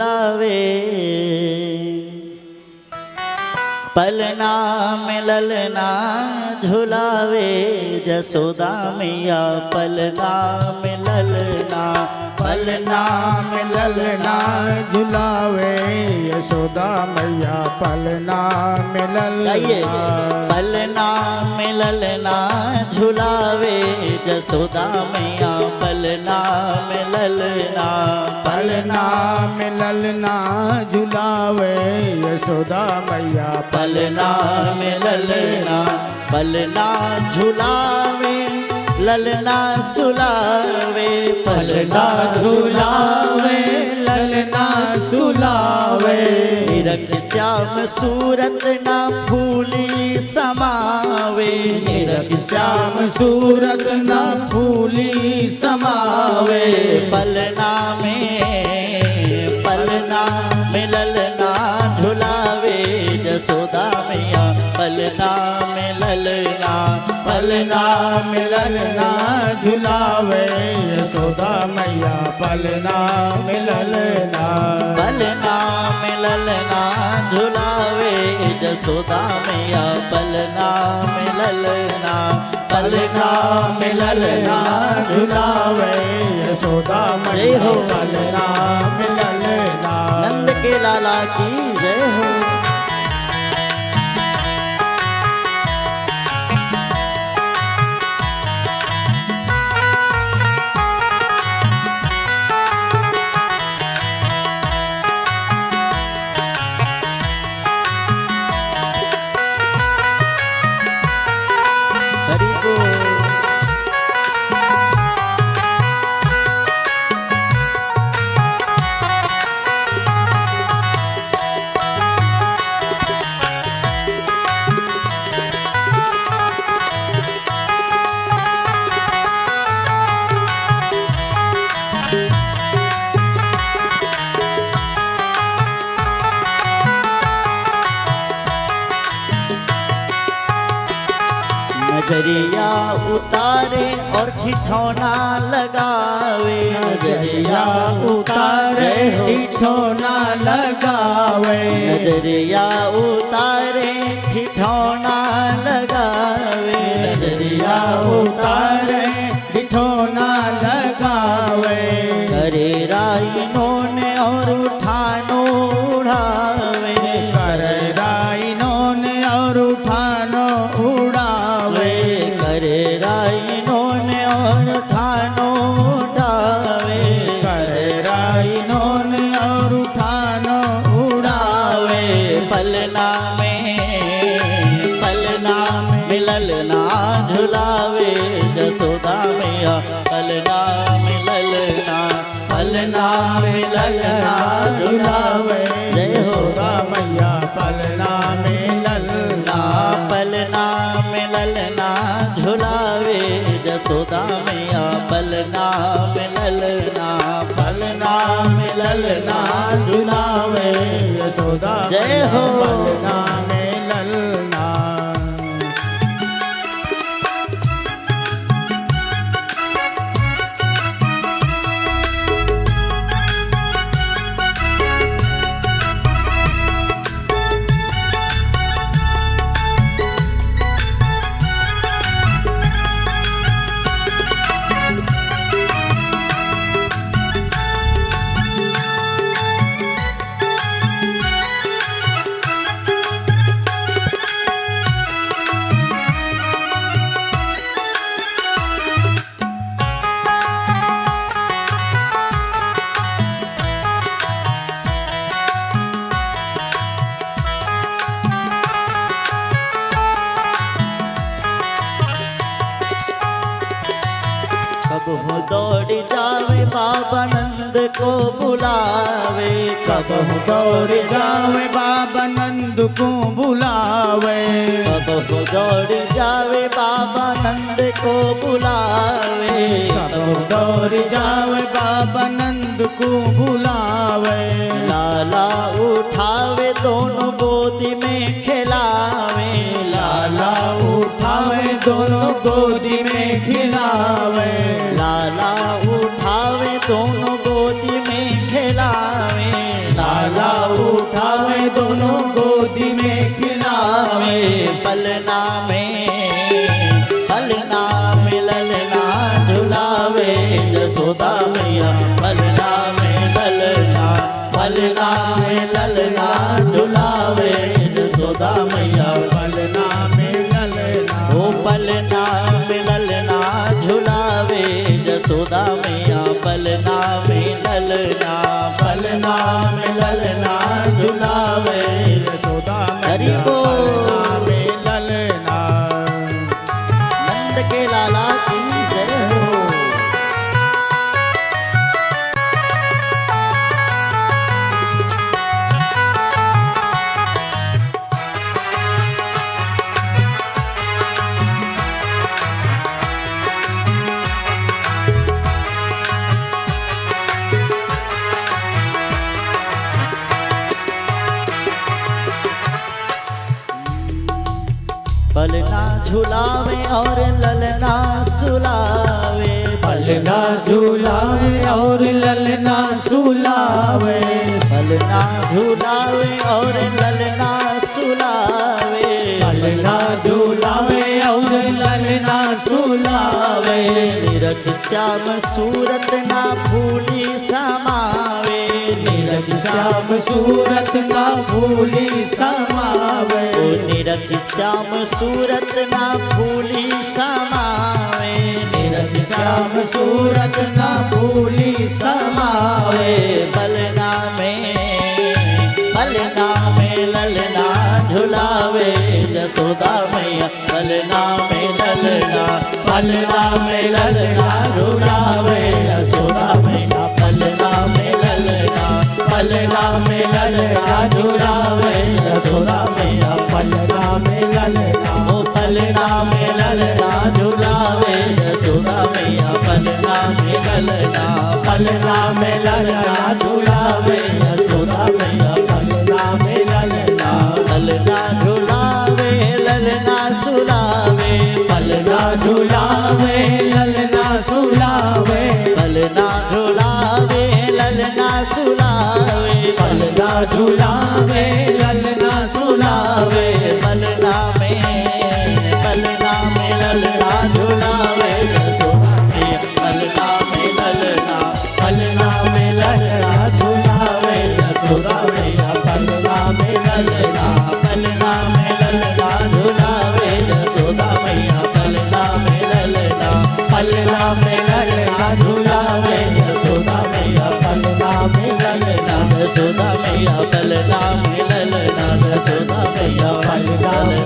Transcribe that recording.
झुलावे, पलना में ललना झुलावे, जसोदा मैया पलना में ललना, पलना में ललना झुलावे, यशोदा मैया पलना में ललना। पलना में ललना झुलावे, जसोदा मैया पलना में ललना, पलना में ललना झुलावे, यशोदा मैया पलना में ललना, पलना झुलावे, ललना सुलावे, पलना झुलावे, ललना सुलावे। निरख श्याम सूरत ना फूली समावे, निरख श्याम सूरत न फूली समावे। पलना में ललना झुलावे, जसोदा मैया पलना में ललना, पलना में ललना झुलावे, यशोदा मैया पलना में ललना। पलना में ललना झुलावे, जसोदा मैया पलना में ललना, पलना में ललना झुलावे, यशोदा मैया पलना में ललना। नंद के लाला की जय हो। हरि को नजरिया उतारे और ठिठौना लगावे, नजरिया उतारे ठिठौना लगावे, नजरिया उतारे ठिठौना लगावे, नजरिया उतारे ठिठौना लगावे। करे राइनों ने और उठानो उड़ावे, करे राइनों ने और उठानो उड़ावे, करे राइनों ने और उठानो उड़ावे, करे राइनों ने और उठानो उड़ावे। पलना में ललना झुलावे, जसोदा मैया पलना में ललना, पलना में ललना झुलावे, यशोदा मैया पलना में ललना। पलना में ललना झुलावे, जसोदा मैया पलना में ललना, पलना में ललना झुलावे, यशोदा जय हो। पलना में ललना। कब हो दौड़ जावे बाबा नंद को बुलावे, कब हो दौड़ जावे बाबा नंद को बुलावे, कब हो दौड़ जावे बाबा नंद को बुलावे, कब हो दौड़ जावे बाबा नंद को बुलावे। लाला उठावे दोनों गोदी में खिलावे, लाला उठावे दोनों गोदी में खिलावे, लाला उठावे दोनों गोदी में खिलावे, उठावे दोनों गोदी में खिलावे। पलना में ललना झुलावे यशोदा मैया पलना में ललना झुलावे यशोदा मैया पलना में ललना ओ पलना में ललना झुलावे यशोदा मैया पलना में ललना झुलावे यशोदा हरि मैया बोल। पलना में ललना। नंद के लाला की जय हो। पलना झुलावे और ललना सुलावे। पलना झूलावे और ललना सुलावे। पलना झुलावे और ललना सुलावे। पलना झूलावे और ललना सुलावे। निरख श्याम सूरत ना भूली समावे। निरख श्याम सूरत ना भूली समावे। निरख श्याम सूरत ना भूली समावे। निरख श्याम सूरत ना भूली समावे। पलना में ललना झुलावे यशोदा मैया पलना में ललना झुलावे यशोदा मैया पलना में ललना झुलावे यशोदा मैया पलना में ललना ओ पलना में ललना झुलावे यशोदा मैया पलना में ललना झुलावे यशोदा मैया पलना में ललना ललना झुलावे ललना सुलावे। पलना झूलावे ललना सुलावे। पलना झुलावे ललना सुलावे। पलना झूलावे ललना सुलावे। पलना में ललना झुलावे यशोदा मैया पलना में ललना सुलावे यशोदा मैया पलना में ललना झुलावे यशोदा मैया पलना में ललना झुलावे यशोदा मैया पलना में ललना यशोदा मैया पलना में ललना यशोदा मैया पलना में